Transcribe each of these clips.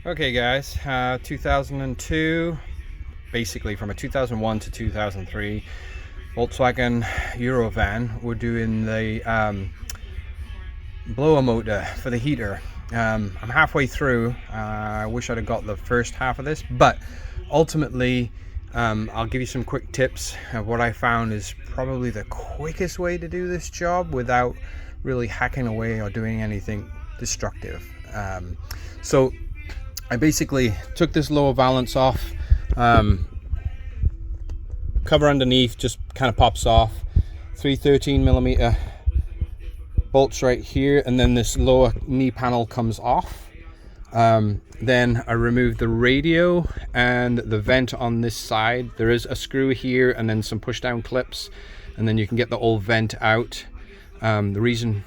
Okay guys, 2002, basically from a 2001 to 2003 Volkswagen Eurovan. We're doing the blower motor for the heater. I'm halfway through. I wish I'd have got the first half of this, but ultimately I'll give you some quick tips of what I found is probably the quickest way to do this job without really hacking away or doing anything destructive. So I basically took this lower valance off. Cover underneath just kind of pops off. 313mm bolts right here, and then this lower knee panel comes off. Then I removed the radio and the vent on this side. There is a screw here and then some push down clips, and then you can get the old vent out. The reason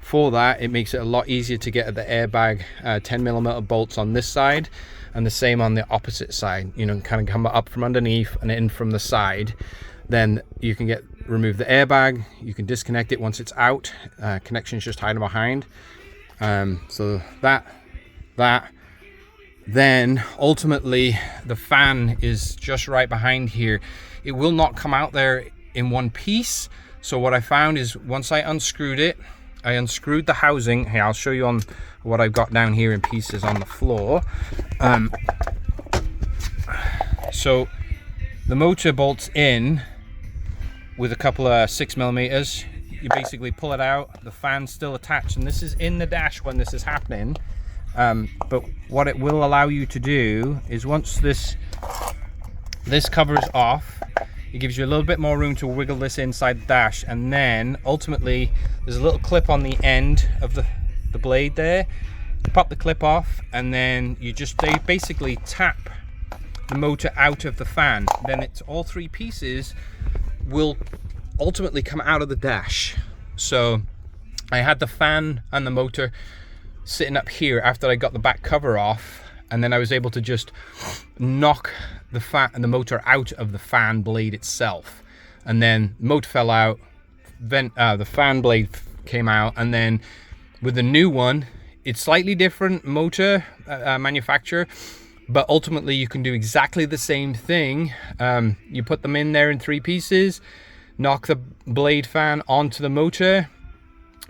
for that, it makes it a lot easier to get at the airbag 10mm bolts on this side, and the same on the opposite side. You know, kind of come up from underneath and in from the side. Then you can remove the airbag. You can disconnect it once it's out. Connections just hiding behind. So that. Then ultimately the fan is just right behind here. It will not come out there in one piece. So what I found is once I unscrewed it, I unscrewed the housing. Hey, I'll show you on what I've got down here in pieces on the floor. So the motor bolts in with a couple of 6mm. You basically pull it out, the fan's still attached, and this is in the dash when this is happening. But what it will allow you to do is once this cover is off, it gives you a little bit more room to wiggle this inside the dash, and then ultimately there's a little clip on the end of the blade there. Pop the clip off, and then you just basically tap the motor out of the fan. Then it's all three pieces will ultimately come out of the dash. So I had the fan and the motor sitting up here after I got the back cover off, and then I was able to just knock the fan and the motor out of the fan blade itself, and then motor fell out, the fan blade came out, and then with the new one, it's slightly different motor manufacturer, but ultimately you can do exactly the same thing. You put them in there in three pieces, knock the blade fan onto the motor,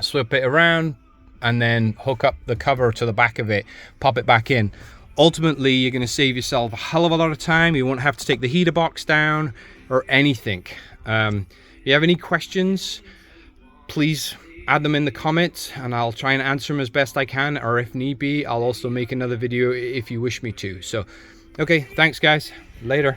flip it around, and then hook up the cover to the back of it, pop it back in. Ultimately, you're going to save yourself a hell of a lot of time. You won't have to take the heater box down or anything. If you have any questions, please add them in the comments and I'll try and answer them as best I can, or if need be, I'll also make another video if you wish me to. So, okay, thanks guys. Later.